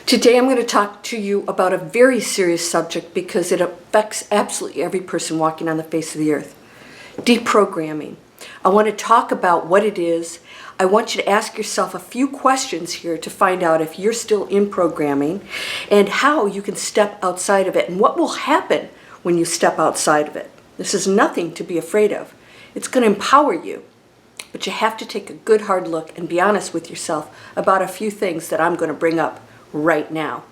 Today I'm going to talk to you about a very serious subject because it affects absolutely every person walking on the face of the earth. Deprogramming. I want to talk about what it is. I want you to ask yourself a few questions here to find out if you're still in programming and how you can step outside of it and what will happen when you step outside of it. This is nothing to be afraid of. It's going to empower you. But you have to take a good hard look and be honest with yourself about a few things that I'm going to bring up right now.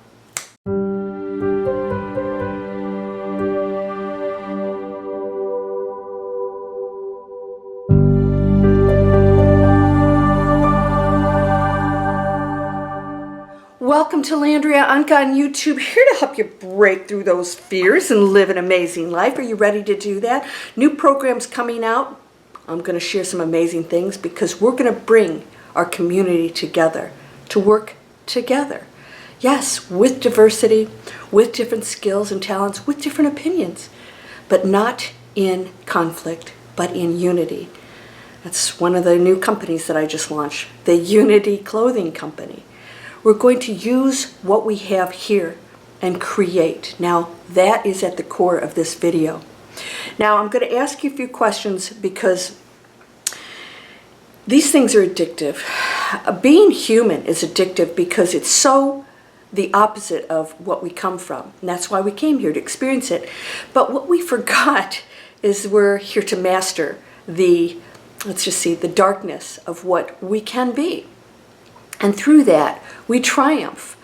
Welcome to Landria Onkka on YouTube, here to help you break through those fears and live an amazing life. Are you ready to do that? New programs coming out. I'm going to share some amazing things because we're going to bring our community together to work together. Yes, with diversity, with different skills and talents, with different opinions, but not in conflict, but in unity. That's one of the new companies that I just launched, the Unity Clothing Company. We're going to use what we have here and create. Now, that is at the core of this video. Now, I'm going to ask you a few questions because these things are addictive. Being human is addictive because it's so the opposite of what we come from. And that's why we came here, to experience it. But what we forgot is we're here to master the darkness of what we can be. And through that, we triumph.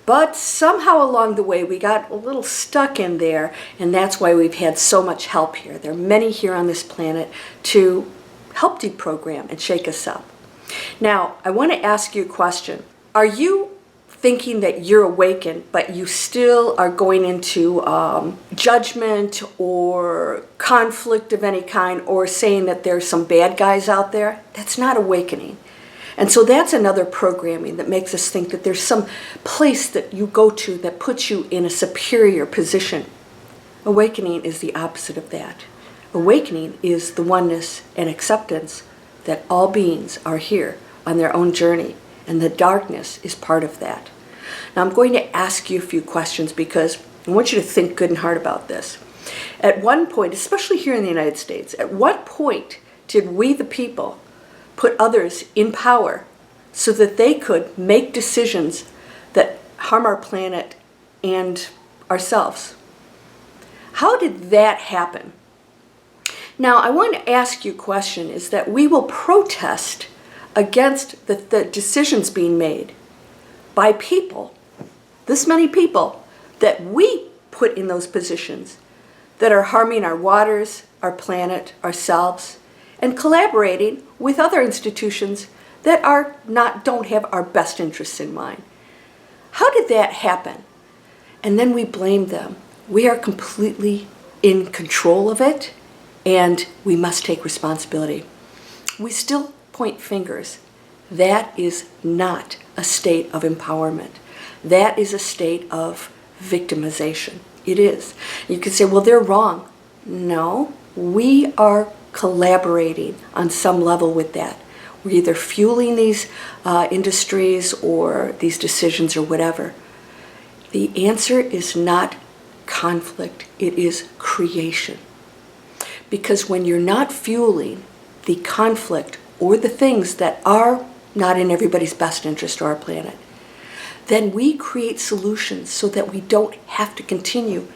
But somehow along the way, we got a little stuck in there, and that's why we've had so much help here. There are many here on this planet to help deprogram and shake us up. Now, I want to ask you a question. Are you thinking that you're awakened, but you still are going into judgment or conflict of any kind, or saying that there's some bad guys out there? That's not awakening. And so that's another programming that makes us think that there's some place that you go to that puts you in a superior position. Awakening is the opposite of that. Awakening is the oneness and acceptance that all beings are here on their own journey, and the darkness is part of that. Now I'm going to ask you a few questions because I want you to think good and hard about this. At one point, especially here in the United States, at what point did we the people put others in power so that they could make decisions that harm our planet and ourselves? How did that happen? Now, I want to ask you a question, is that we will protest against the decisions being made by people, this many people, that we put in those positions that are harming our waters, our planet, ourselves, and collaborating with other institutions that don't have our best interests in mind. How did that happen? And then we blame them. We are completely in control of it, and we must take responsibility. We still point fingers. That is not a state of empowerment. That is a state of victimization. It is. You can say, well, they're wrong. No, we are collaborating on some level with that. We're either fueling these industries or these decisions or whatever. The answer is not conflict, it is creation. Because when you're not fueling the conflict or the things that are not in everybody's best interest or our planet, then we create solutions so that we don't have to continue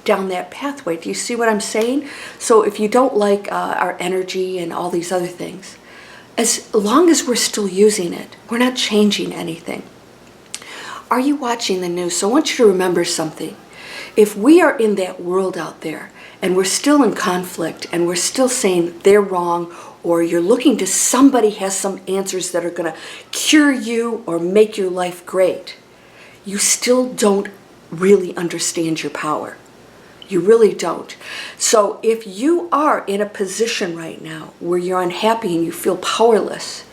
down that pathway. Do you see what I'm saying? So if you don't like our energy and all these other things, as long as we're still using it, we're not changing anything. Are you watching the news? So I want you to remember something. If we are in that world out there and we're still in conflict and we're still saying they're wrong, or you're looking to somebody has some answers that are going to cure you or make your life great, you still don't really understand your power. You really don't. So if you are in a position right now where you're unhappy and you feel powerless,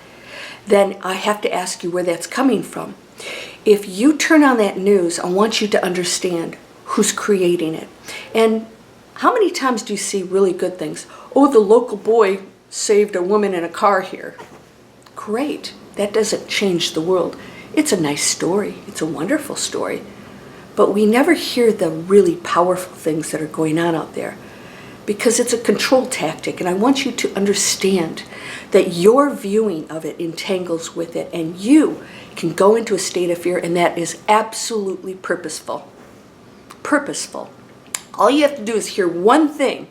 then I have to ask you where that's coming from. If you turn on that news, I want you to understand who's creating it. And how many times do you see really good things? Oh, the local boy saved a woman in a car here. Great. That doesn't change the world. It's a nice story. It's a wonderful story. But we never hear the really powerful things that are going on out there because it's a control tactic. And I want you to understand that your viewing of it entangles with it, and you can go into a state of fear, and that is absolutely purposeful. Purposeful. All you have to do is hear one thing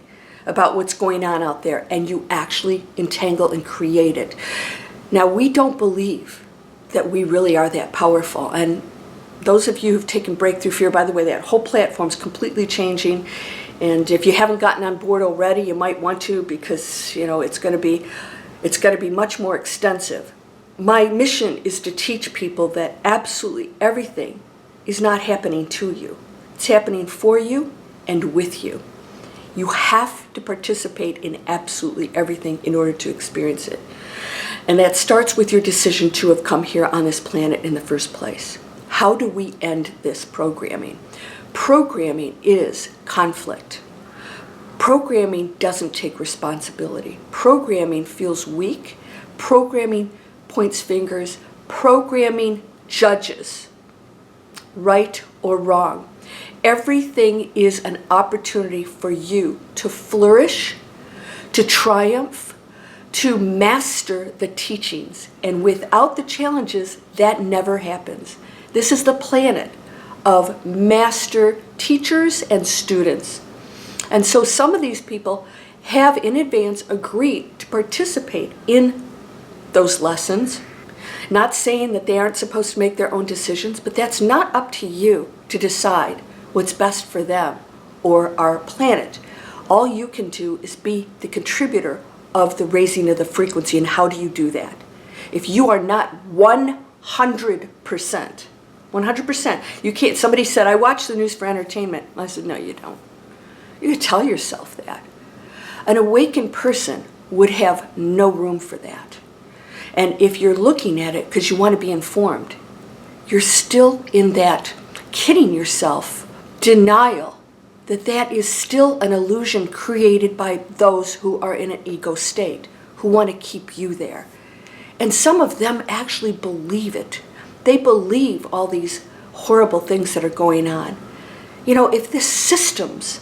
about what's going on out there, and you actually entangle and create it. Now, we don't believe that we really are that powerful. And those of you who've taken Breakthrough Fear, by the way, that whole platform's completely changing. And if you haven't gotten on board already, you might want to, because it's going to be much more extensive. My mission is to teach people that absolutely everything is not happening to you. It's happening for you and with you. You have to participate in absolutely everything in order to experience it. And that starts with your decision to have come here on this planet in the first place. How do we end this programming? Programming is conflict. Programming doesn't take responsibility. Programming feels weak. Programming points fingers. Programming judges, right or wrong. Everything is an opportunity for you to flourish, to triumph, to master the teachings. And without the challenges, that never happens. This is the planet of master teachers and students. And so some of these people have in advance agreed to participate in those lessons. Not saying that they aren't supposed to make their own decisions, but that's not up to you to decide what's best for them or our planet. All you can do is be the contributor of the raising of the frequency. And how do you do that? If you are not 100%, you can't. Somebody said, I watch the news for entertainment. I said, no, you don't. You can tell yourself that. An awakened person would have no room for that. And if you're looking at it because you want to be informed, you're still in that kidding yourself denial that is still an illusion created by those who are in an ego state, who want to keep you there. And some of them actually believe it. They believe all these horrible things that are going on. If the systems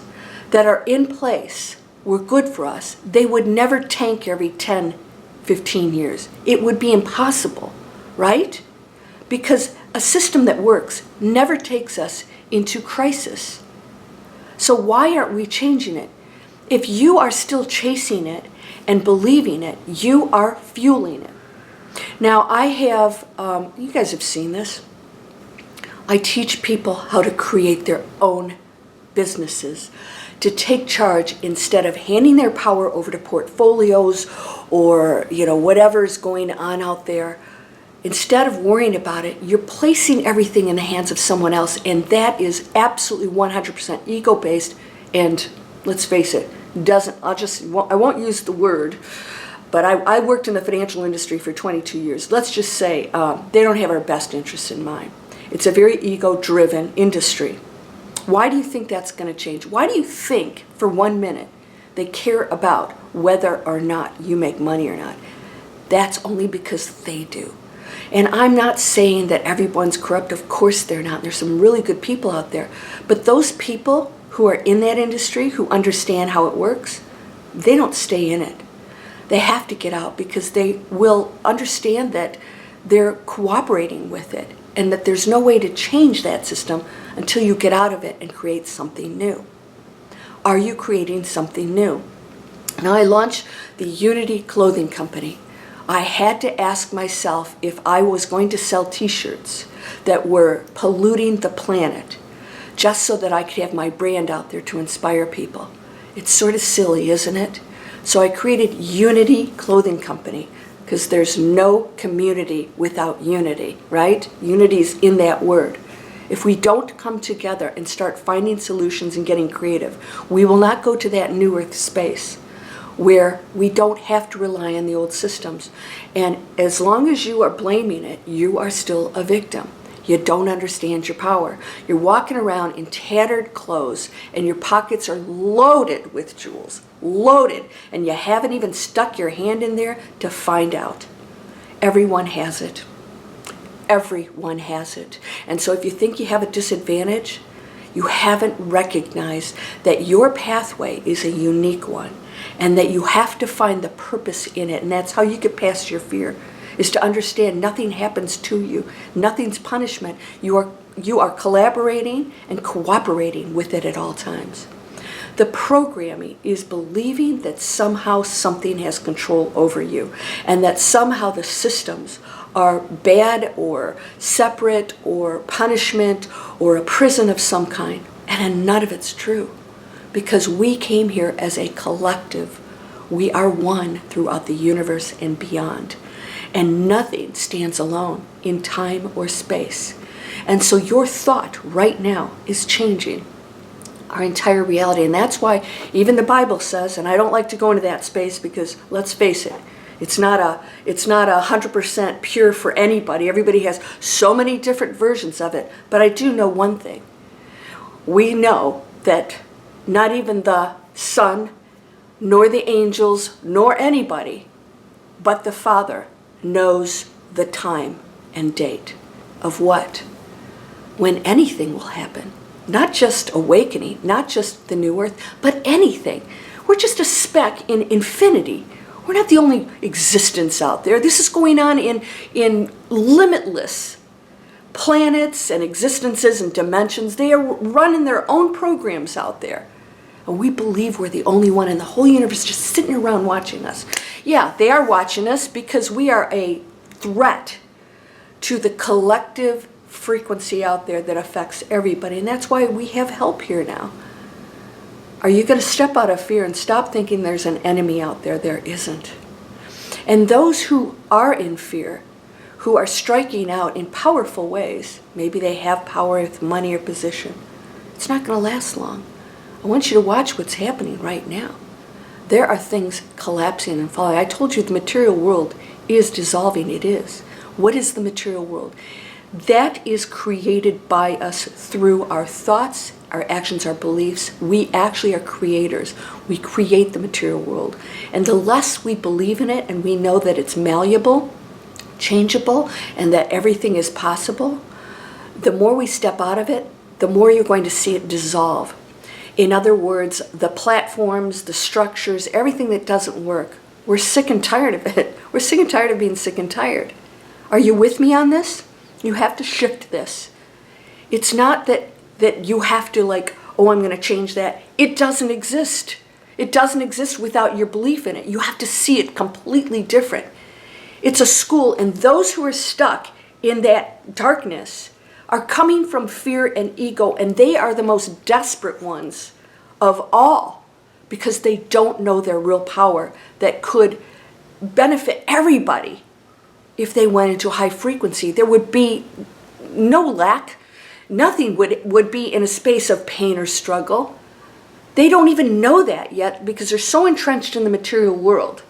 that are in place were good for us, they would never tank every 10, 15 years. It would be impossible, right? Because a system that works never takes us into crisis. So why aren't we changing it? If you are still chasing it and believing it, you are fueling it. Now I have, you guys have seen this. I teach people how to create their own businesses, to take charge instead of handing their power over to portfolios or, whatever is going on out there. Instead of worrying about it, you're placing everything in the hands of someone else, and that is absolutely 100% ego-based. And let's face it, I won't use the word, but I worked in the financial industry for 22 years. Let's just say they don't have our best interests in mind. It's a very ego-driven industry. Why do you think that's going to change? Why do you think, for 1 minute, they care about whether or not you make money or not? That's only because they do. And I'm not saying that everyone's corrupt. Of course they're not. There's some really good people out there. But those people who are in that industry, who understand how it works, they don't stay in it. They have to get out because they will understand that they're cooperating with it and that there's no way to change that system until you get out of it and create something new. Are you creating something new? Now I launched the Unity Clothing Company. I had to ask myself if I was going to sell t-shirts that were polluting the planet just so that I could have my brand out there to inspire people. It's sort of silly, isn't it? So I created Unity Clothing Company because there's no community without unity, right? Unity's in that word. If we don't come together and start finding solutions and getting creative, we will not go to that new earth space where we don't have to rely on the old systems. And as long as you are blaming it, you are still a victim. You don't understand your power. You're walking around in tattered clothes and your pockets are loaded with jewels, loaded, and you haven't even stuck your hand in there to find out. Everyone has it. everyone has it. And so if you think you have a disadvantage, you haven't recognized that your pathway is a unique one and that you have to find the purpose in it. And that's how you get past your fear, is to understand nothing happens to you. Nothing's punishment. You are collaborating and cooperating with it at all times. The programming is believing that somehow something has control over you and that somehow the systems are bad or separate or punishment or a prison of some kind. And none of it's true, because we came here as a collective. We are one throughout the universe and beyond. And nothing stands alone in time or space. And so your thought right now is changing our entire reality. And that's why even the Bible says, and I don't like to go into that space because let's face it, it's not 100% pure for anybody. Everybody has so many different versions of it. But I do know one thing. We know that not even the Son, nor the angels, nor anybody, but the Father knows the time and date of what? When anything will happen. Not just awakening, not just the new earth, but anything. We're just a speck in infinity. We're not the only existence out there. This is going on in limitless planets and existences and dimensions. They are running their own programs out there. And we believe we're the only one in the whole universe just sitting around watching us. Yeah, they are watching us because we are a threat to the collective frequency out there that affects everybody. And that's why we have help here now. Are you going to step out of fear and stop thinking there's an enemy out there? There isn't. And those who are in fear, who are striking out in powerful ways, maybe they have power with money or position, it's not going to last long. I want you to watch what's happening right now. There are things collapsing and falling. I told you the material world is dissolving. It is. What is the material world? That is created by us through our thoughts, our actions, our beliefs. We actually are creators. We create the material world. And the less we believe in it and we know that it's malleable, changeable, and that everything is possible, the more we step out of it, the more you're going to see it dissolve. In other words, the platforms, the structures, everything that doesn't work, we're sick and tired of it. We're sick and tired of being sick and tired. Are you with me on this? You have to shift this. It's not that you have to oh, I'm going to change that. It doesn't exist. It doesn't exist without your belief in it. You have to see it completely different. It's a school, and those who are stuck in that darkness are coming from fear and ego, and they are the most desperate ones of all because they don't know their real power that could benefit everybody. If they went into high frequency, there would be no lack. Nothing would be in a space of pain or struggle. They don't even know that yet because they're so entrenched in the material world.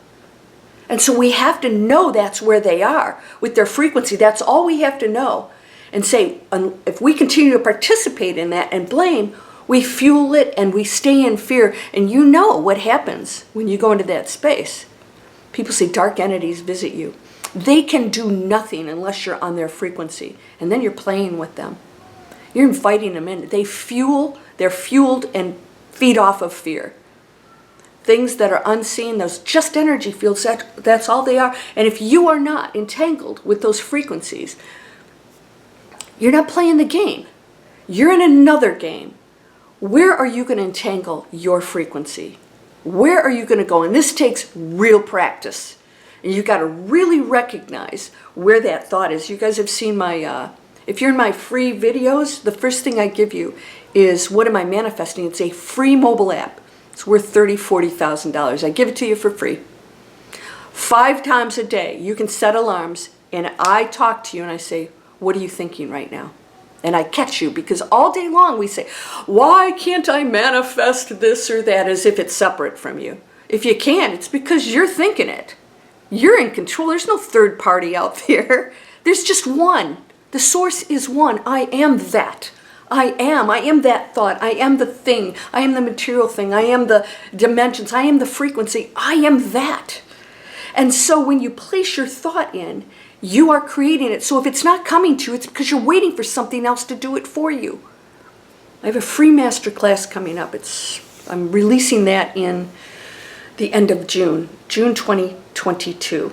And so we have to know that's where they are with their frequency. That's all we have to know. And say, if we continue to participate in that and blame, we fuel it and we stay in fear. And you know what happens when you go into that space. People say dark entities visit you. They can do nothing unless you're on their frequency. And then you're playing with them. You're inviting them in. They're fueled and feed off of fear. Things that are unseen, those just energy fields, that's all they are. And if you are not entangled with those frequencies, you're not playing the game. You're in another game. Where are you going to entangle your frequency? Where are you going to go? And this takes real practice. And you got to really recognize where that thought is. You guys have seen my, if you're in my free videos, the first thing I give you is what am I manifesting? It's a free mobile app. It's worth $30,000, $40,000. I give it to you for free. 5 times a day, you can set alarms, and I talk to you and I say, what are you thinking right now? And I catch you, because all day long we say, why can't I manifest this or that, as if it's separate from you? If you can, it's because you're thinking it. You're in control. There's no third party out there. There's just one. The source is one. I am that. I am that thought. I am the thing. I am the material thing. I am the dimensions. I am the frequency. I am that. And so when you place your thought in, You are creating it. So if it's not coming to you, it's because you're waiting for something else to do it for you. I have a free masterclass coming up. I'm releasing that in the end of June 2022.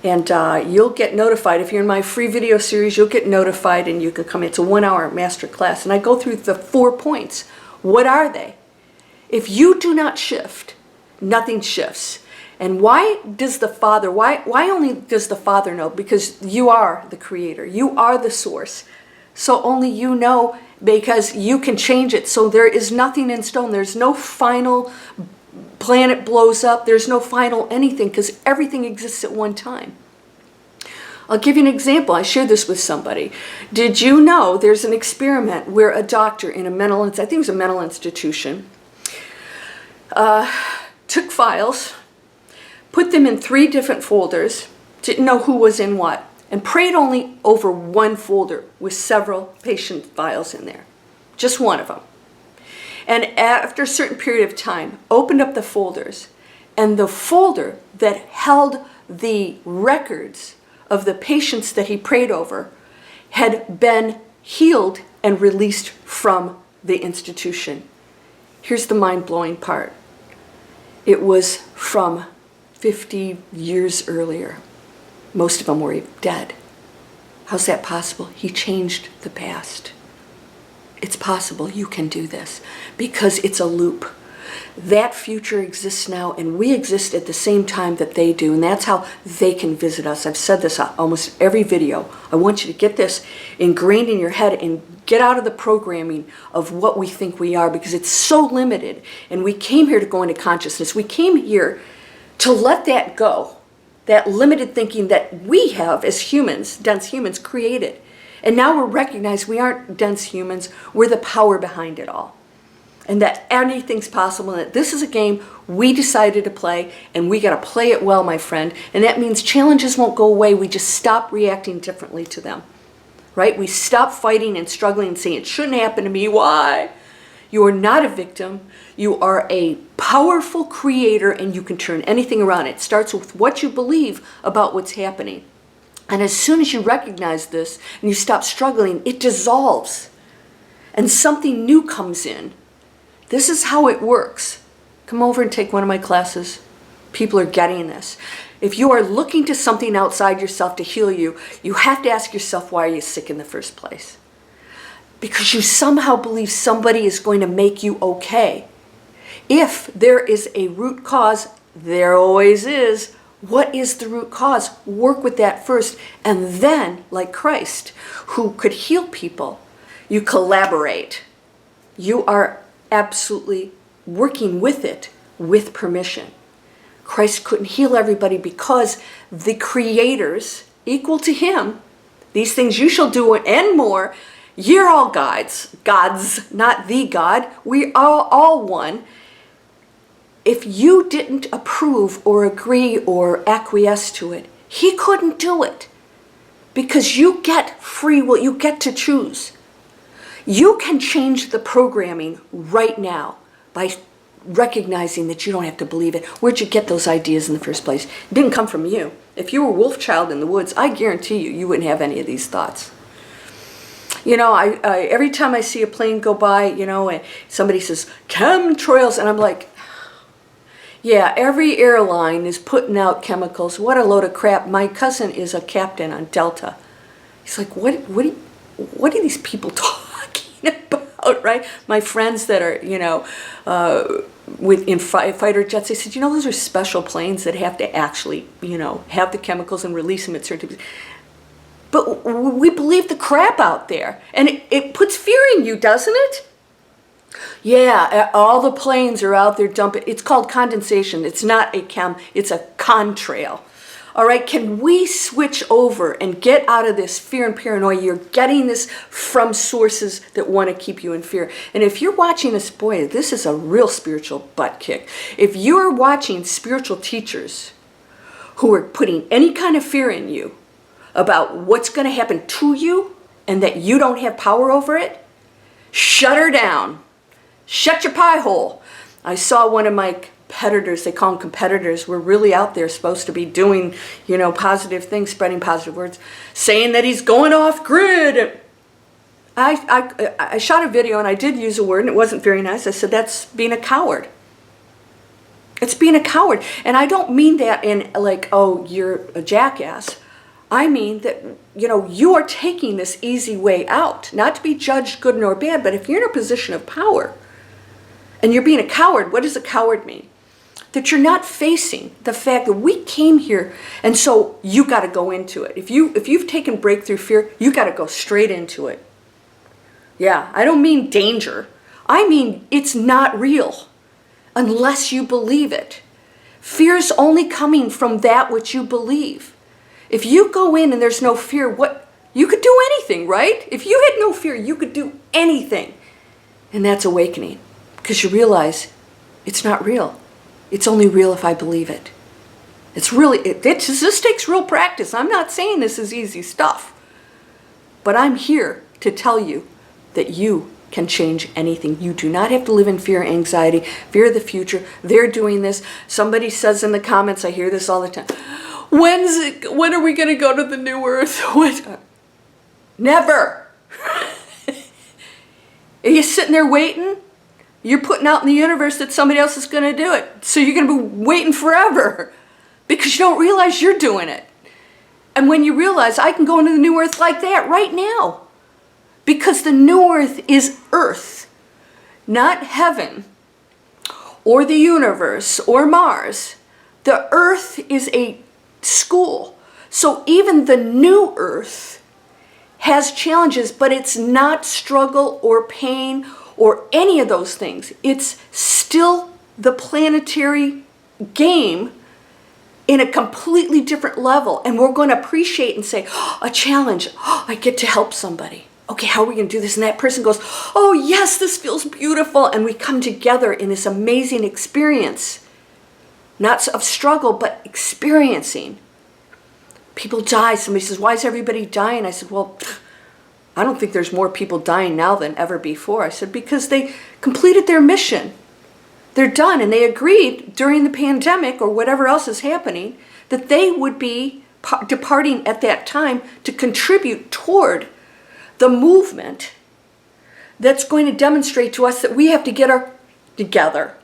And you'll get notified. If you're in my free video series, you'll get notified and you can come. It's a 1-hour masterclass. And I go through the 4 points. What are they? If you do not shift, nothing shifts. And why does the Father, why only does the Father know? Because you are the creator. You are the source. So only you know, because you can change it. So there is nothing in stone. There's no final planet blows up. There's no final anything, because everything exists at one time. I'll give you an example. I shared this with somebody. Did you know there's an experiment where a doctor in a mental, I think it was a mental institution, took files, put them in 3 different folders, didn't know who was in what, and prayed only over one folder with several patient files in there. Just one of them. And after a certain period of time, opened up the folders, and the folder that held the records of the patients that he prayed over had been healed and released from the institution. Here's the mind-blowing part. It was from 50 years earlier. Most of them were dead. How's that possible? He changed the past. It's possible you can do this because it's a loop. That future exists now, and we exist at the same time that they do, and that's how they can visit us. I've said this almost every video. I want you to get this ingrained in your head and get out of the programming of what we think we are, because it's so limited. And we came here to go into consciousness. We came here to let that go, that limited thinking that we have as humans, dense humans, created. And now we're recognized we aren't dense humans, we're the power behind it all. And that anything's possible, and that this is a game we decided to play, and we got to play it well, my friend. And that means challenges won't go away, we just stop reacting differently to them. Right? We stop fighting and struggling and saying, it shouldn't happen to me, why? You are not a victim. You are a powerful creator, and you can turn anything around. It starts with what you believe about what's happening. And as soon as you recognize this and you stop struggling, it dissolves. And something new comes in. This is how it works. Come over and take one of my classes. People are getting this. If you are looking to something outside yourself to heal you, you have to ask yourself, why are you sick in the first place? Because you somehow believe somebody is going to make you okay. If there is a root cause, there always is. What is the root cause? Work with that first. And then, like Christ, who could heal people, you collaborate. You are absolutely working with it with permission. Christ couldn't heal everybody because the creators, equal to him, these things you shall do and more, you're all gods, not the God. We are all one. If you didn't approve or agree or acquiesce to it, he couldn't do it. Because you get free will, you get to choose. You can change the programming right now by recognizing that you don't have to believe it. Where'd you get those ideas in the first place? It didn't come from you. If you were a wolf child in the woods, I guarantee you wouldn't have any of these thoughts. You know, I every time I see a plane go by, you know, and somebody says, chemtrails, and I'm like, yeah, every airline is putting out chemicals. What a load of crap. My cousin is a captain on Delta. He's like, what are these people talking about, right? My friends that are, you know, in fighter jets, they said, you know, those are special planes that have to actually, you know, have the chemicals and release them at certain times. But we believe the crap out there. And it puts fear in you, doesn't it? Yeah, all the planes are out there dumping. It's called condensation. It's not a it's a contrail. All right, can we switch over and get out of this fear and paranoia? You're getting this from sources that want to keep you in fear. And if you're watching this, boy, this is a real spiritual butt kick. If you're watching spiritual teachers who are putting any kind of fear in you about what's going to happen to you and that you don't have power over it, shut her down. Shut your pie hole. I saw one of my competitors, they call them competitors, we're really out there supposed to be doing, positive things, spreading positive words, saying that he's going off grid. I shot a video and I did use a word and it wasn't very nice. I said, that's being a coward. It's being a coward. And I don't mean that in like, oh, you're a jackass. I mean that, you are taking this easy way out, not to be judged good nor bad, but if you're in a position of power and you're being a coward, what does a coward mean? That you're not facing the fact that we came here and so you got to go into it. If you've taken breakthrough fear, you got to go straight into it. Yeah, I don't mean danger. I mean it's not real unless you believe it. Fear's only coming from that which you believe. If you go in and there's no fear, you could do anything, right? If you had no fear, you could do anything. And that's awakening, because you realize it's not real. It's only real if I believe it. This takes real practice. I'm not saying this is easy stuff. But I'm here to tell you that you can change anything. You do not have to live in fear, anxiety, fear of the future. They're doing this. Somebody says in the comments, I hear this all the time, when are we going to go to the new earth? Never. Are you sitting there waiting? You're putting out in the universe that somebody else is going to do it. So you're going to be waiting forever because you don't realize you're doing it. And when you realize I can go into the new earth like that right now, because the new earth is earth, not heaven or the universe or Mars. The earth is a school. So even the new earth has challenges, but it's not struggle or pain or any of those things. It's still the planetary game in a completely different level. And we're going to appreciate and say, oh, a challenge. Oh, I get to help somebody. Okay, how are we going to do this? And that person goes, oh yes, this feels beautiful. And we come together in this amazing experience. Not of struggle, but experiencing. People die. Somebody says, why is everybody dying? I said, well, I don't think there's more people dying now than ever before. I said, because they completed their mission. They're done. And they agreed during the pandemic or whatever else is happening that they would be departing at that time to contribute toward the movement that's going to demonstrate to us that we have to get our together,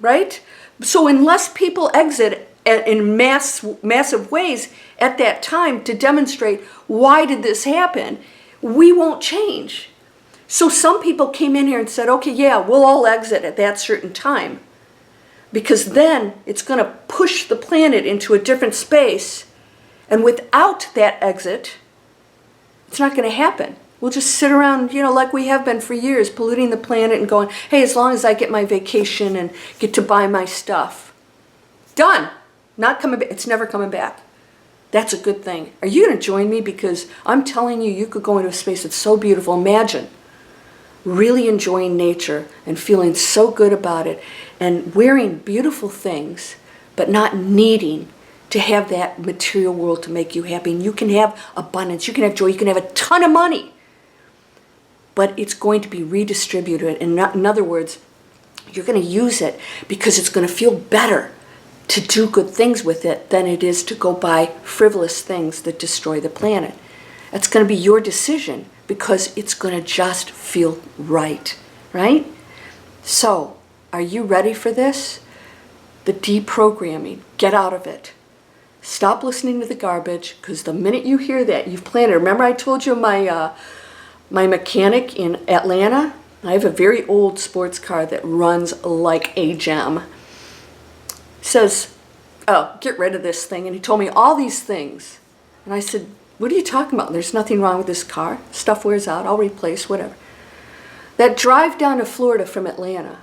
right? So unless people exit in massive ways at that time to demonstrate why did this happen, we won't change. So some people came in here and said, okay, yeah, we'll all exit at that certain time, because then it's going to push the planet into a different space. And without that exit, it's not going to happen. We'll just sit around, like we have been for years, polluting the planet and going, hey, as long as I get my vacation and get to buy my stuff. Done. Not coming back. It's never coming back. That's a good thing. Are you going to join me? Because I'm telling you, you could go into a space that's so beautiful. Imagine really enjoying nature and feeling so good about it and wearing beautiful things, but not needing to have that material world to make you happy. And you can have abundance. You can have joy. You can have a ton of money. But it's going to be redistributed. In other words, you're going to use it because it's going to feel better to do good things with it than it is to go buy frivolous things that destroy the planet. It's going to be your decision because it's going to just feel right, right? So, are you ready for this? The deprogramming. Get out of it. Stop listening to the garbage, because the minute you hear that, you've planted. Remember I told you my mechanic in Atlanta? I have a very old sports car that runs like a gem. Says, oh, get rid of this thing. And he told me all these things. And I said, what are you talking about? There's nothing wrong with this car. Stuff wears out. I'll replace, whatever. That drive down to Florida from Atlanta,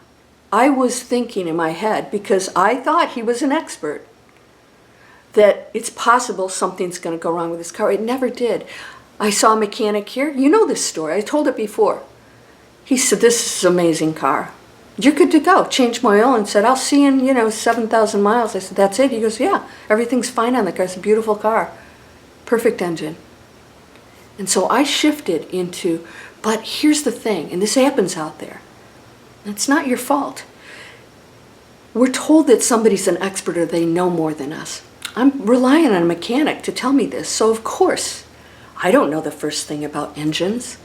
I was thinking in my head, because I thought he was an expert, that it's possible something's going to go wrong with this car. It never did. I saw a mechanic here. You know this story. I told it before. He said, this is an amazing car. You're good to go. Changed my oil and said, I'll see you in, 7,000 miles. I said, that's it? He goes, yeah, everything's fine on the car. It's a beautiful car. Perfect engine. And so I shifted into, but here's the thing, and this happens out there. It's not your fault. we're told that somebody's an expert or they know more than us. I'm relying on a mechanic to tell me this, so of course, I don't know the first thing about engines.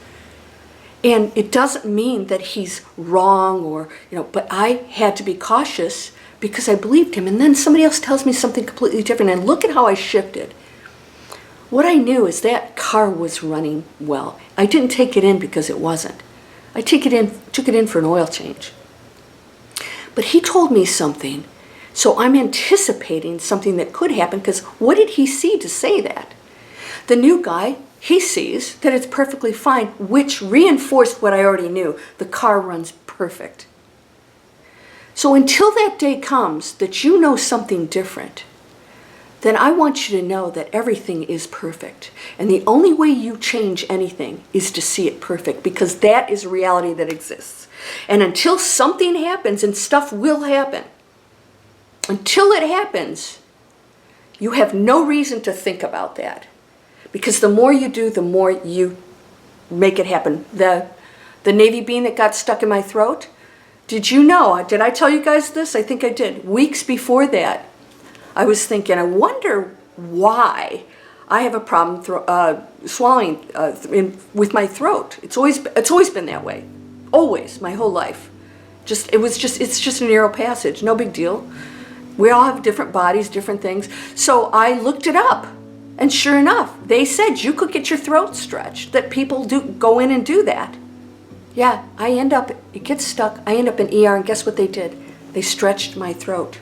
And it doesn't mean that he's wrong or, but I had to be cautious because I believed him. And then somebody else tells me something completely different, and look at how I shifted. What I knew is that car was running well. I didn't take it in because it wasn't. I took it in for an oil change. But he told me something, so I'm anticipating something that could happen, because what did he see to say that? The new guy, he sees that it's perfectly fine, which reinforced what I already knew. The car runs perfect. So until that day comes that you know something different, then I want you to know that everything is perfect. And the only way you change anything is to see it perfect, because that is reality that exists. And until something happens, and stuff will happen, until it happens, you have no reason to think about that. Because the more you do, the more you make it happen. The navy bean that got stuck in my throat, did you know, did I tell you guys this? I think I did. Weeks before that, I was thinking, I wonder why I have a problem swallowing with my throat. It's always been that way, always, my whole life. It's just a narrow passage, no big deal. We all have different bodies, different things. So I looked it up, and sure enough, they said you could get your throat stretched. That people do go in and do that. Yeah, it gets stuck. I end up in ER, and guess what they did? They stretched my throat.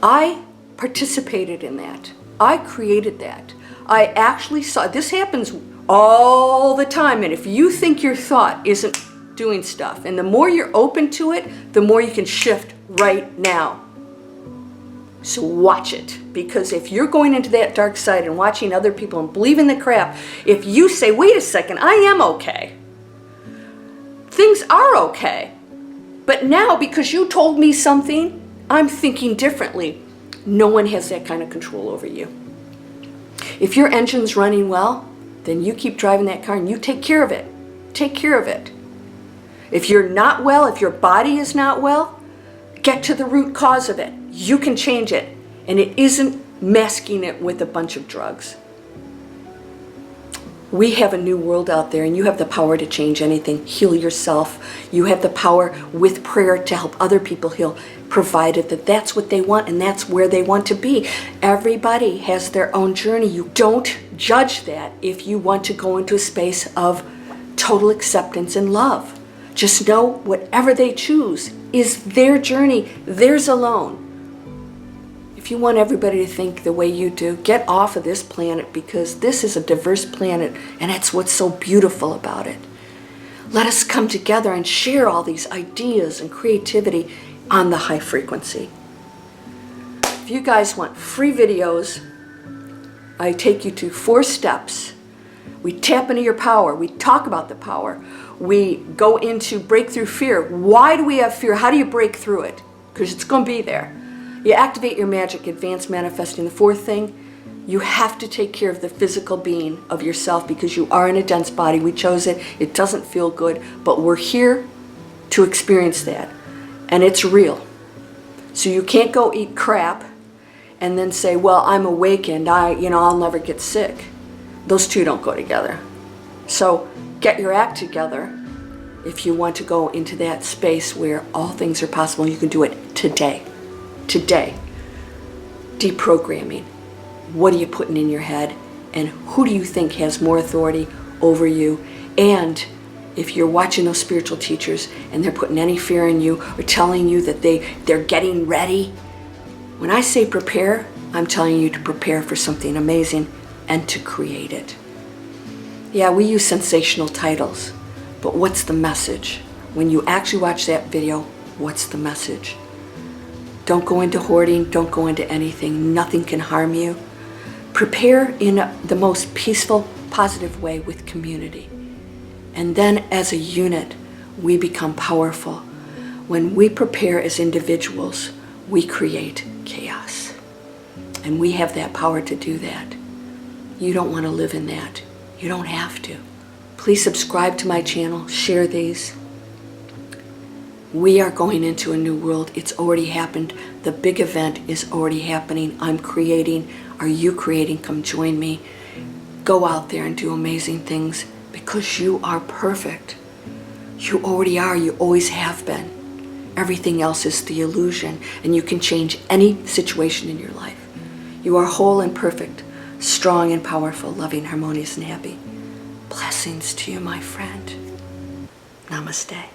I participated in that. I created that. I actually saw, this happens all the time, and if you think your thought isn't doing stuff, and the more you're open to it, the more you can shift right now. So watch it, because if you're going into that dark side and watching other people and believing the crap, if you say, wait a second, I am okay. Things are okay. But now, because you told me something, I'm thinking differently. No one has that kind of control over you. If your engine's running well, then you keep driving that car and you take care of it. Take care of it. If you're not well, if your body is not well, get to the root cause of it. You can change it. And it isn't masking it with a bunch of drugs. We have a new world out there, and you have the power to change anything. Heal yourself. You have the power with prayer to help other people heal, provided that that's what they want and that's where they want to be. Everybody has their own journey. You don't judge that if you want to go into a space of total acceptance and love. Just know whatever they choose is their journey, theirs alone. If you want everybody to think the way you do, get off of this planet, because this is a diverse planet, and that's what's so beautiful about it. Let us come together and share all these ideas and creativity on the high frequency. If you guys want free videos, I take you to 4 steps. We tap into your power. We talk about the power. We go into breakthrough fear. Why do we have fear? How do you break through it? Because it's going to be there. You activate your magic, advanced manifesting. The 4th thing, you have to take care of the physical being of yourself, because you are in a dense body. We chose it. It doesn't feel good, but we're here to experience that. And it's real. So you can't go eat crap and then say, well, I'm awakened. I'll never get sick. Those two don't go together. So get your act together if you want to go into that space where all things are possible. You can do it today. Today. Deprogramming. What are you putting in your head? And who do you think has more authority over you? And if you're watching those spiritual teachers and they're putting any fear in you or telling you that they're getting ready, when I say prepare, I'm telling you to prepare for something amazing and to create it. Yeah, we use sensational titles, but what's the message? When you actually watch that video, what's the message? Don't go into hoarding, don't go into anything. Nothing can harm you. Prepare in the most peaceful, positive way with community. And then as a unit, we become powerful. When we prepare as individuals, we create chaos. And we have that power to do that. You don't want to live in that. You don't have to. Please subscribe to my channel, share these. We are going into a new world. It's already happened. The big event is already happening. I'm creating. Are you creating? Come join me. Go out there and do amazing things because you are perfect. You already are. You always have been. Everything else is the illusion, and you can change any situation in your life. You are whole and perfect, strong and powerful, loving, harmonious, and happy. Blessings to you, my friend. Namaste.